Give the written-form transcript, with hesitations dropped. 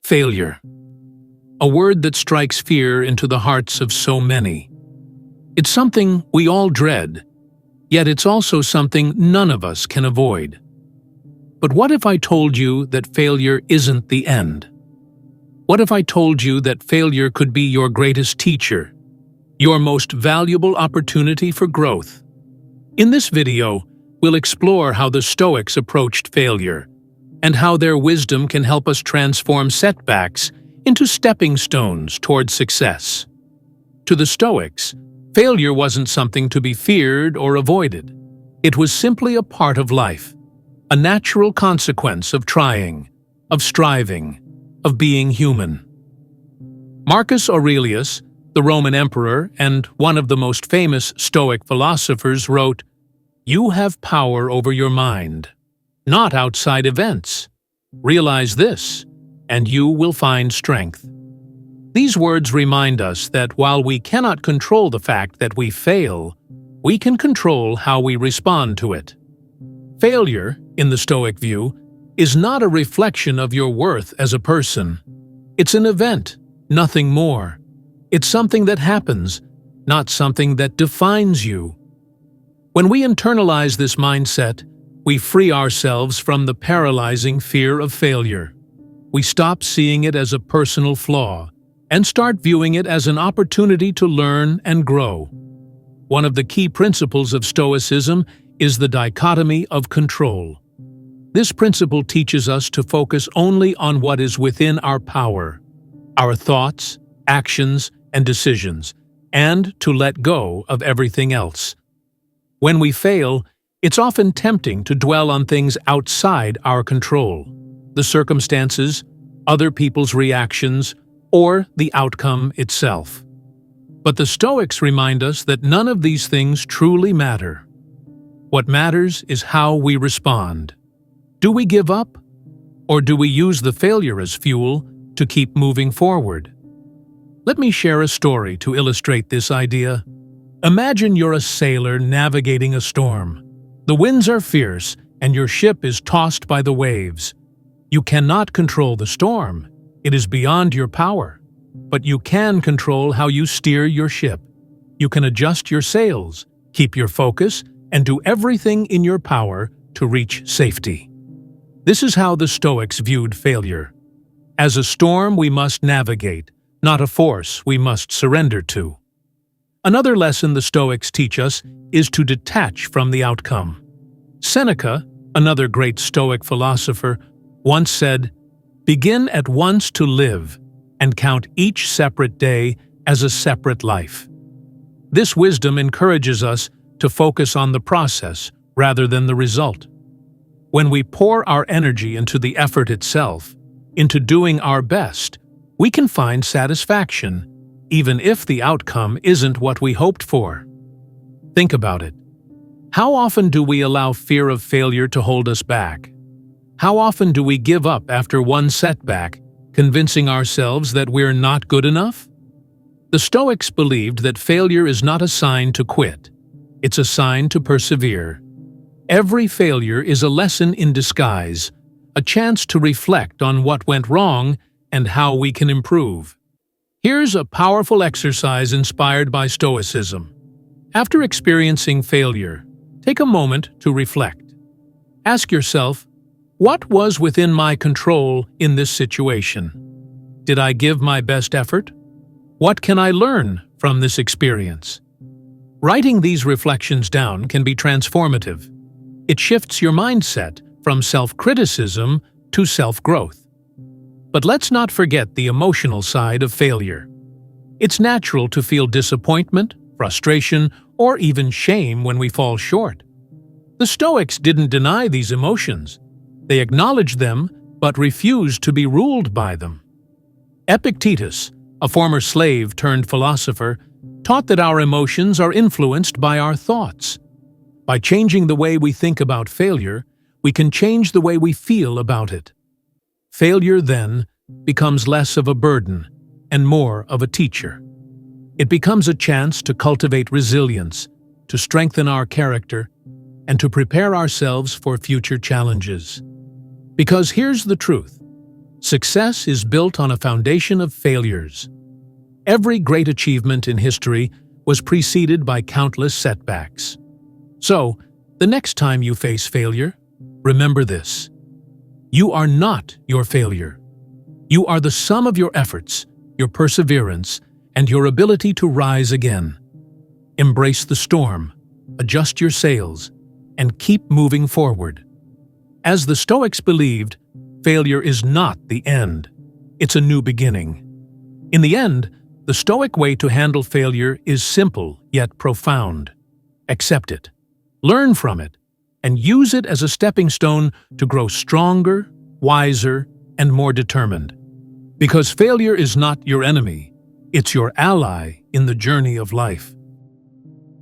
Failure. A word that strikes fear into the hearts of so many. It's something we all dread, yet it's also something none of us can avoid. But what if I told you that failure isn't the end? What if I told you that failure could be your greatest teacher, your most valuable opportunity for growth? In this video, we'll explore how the Stoics approached failure, and how their wisdom can help us transform setbacks into stepping stones toward success. To the Stoics, failure wasn't something to be feared or avoided. It was simply a part of life, a natural consequence of trying, of striving, of being human. Marcus Aurelius, the Roman emperor and one of the most famous Stoic philosophers, wrote, "You have power over your mind, not outside events. Realize this, and you will find strength." These words remind us that while we cannot control the fact that we fail, we can control how we respond to it. Failure, in the Stoic view, is not a reflection of your worth as a person. It's an event, nothing more. It's something that happens, not something that defines you. When we internalize this mindset, we free ourselves from the paralyzing fear of failure. We stop seeing it as a personal flaw and start viewing it as an opportunity to learn and grow. One of the key principles of Stoicism is the dichotomy of control. This principle teaches us to focus only on what is within our power, our thoughts, actions, and decisions, and to let go of everything else. When we fail, it's often tempting to dwell on things outside our control, the circumstances, other people's reactions, or the outcome itself. But the Stoics remind us that none of these things truly matter. What matters is how we respond. Do we give up, or do we use the failure as fuel to keep moving forward? Let me share a story to illustrate this idea. Imagine you're a sailor navigating a storm. The winds are fierce, and your ship is tossed by the waves. You cannot control the storm. It is beyond your power. But you can control how you steer your ship. You can adjust your sails, keep your focus, and do everything in your power to reach safety. This is how the Stoics viewed failure. As a storm we must navigate, not a force we must surrender to. Another lesson the Stoics teach us is to detach from the outcome. Seneca, another great Stoic philosopher, once said, "Begin at once to live, and count each separate day as a separate life." This wisdom encourages us to focus on the process rather than the result. When we pour our energy into the effort itself, into doing our best, we can find satisfaction, even if the outcome isn't what we hoped for. Think about it. How often do we allow fear of failure to hold us back? How often do we give up after one setback, convincing ourselves that we're not good enough? The Stoics believed that failure is not a sign to quit. It's a sign to persevere. Every failure is a lesson in disguise, a chance to reflect on what went wrong and how we can improve. Here's a powerful exercise inspired by Stoicism. After experiencing failure, take a moment to reflect. Ask yourself, what was within my control in this situation? Did I give my best effort? What can I learn from this experience? Writing these reflections down can be transformative. It shifts your mindset from self-criticism to self-growth. But let's not forget the emotional side of failure. It's natural to feel disappointment, frustration, or even shame when we fall short. The Stoics didn't deny these emotions. They acknowledged them, but refused to be ruled by them. Epictetus, a former slave turned philosopher, taught that our emotions are influenced by our thoughts. By changing the way we think about failure, we can change the way we feel about it. Failure, then, becomes less of a burden and more of a teacher. It becomes a chance to cultivate resilience, to strengthen our character, and to prepare ourselves for future challenges. Because here's the truth: Success is built on a foundation of failures. Every great achievement in history was preceded by countless setbacks. So, the next time you face failure, remember this. You are not your failure. You are the sum of your efforts, your perseverance, and your ability to rise again. Embrace the storm, adjust your sails, and keep moving forward. As the Stoics believed, failure is not the end. It's a new beginning. In the end, the Stoic way to handle failure is simple yet profound. Accept it, learn from it, and use it as a stepping stone to grow stronger, wiser, and more determined. Because failure is not your enemy, it's your ally in the journey of life.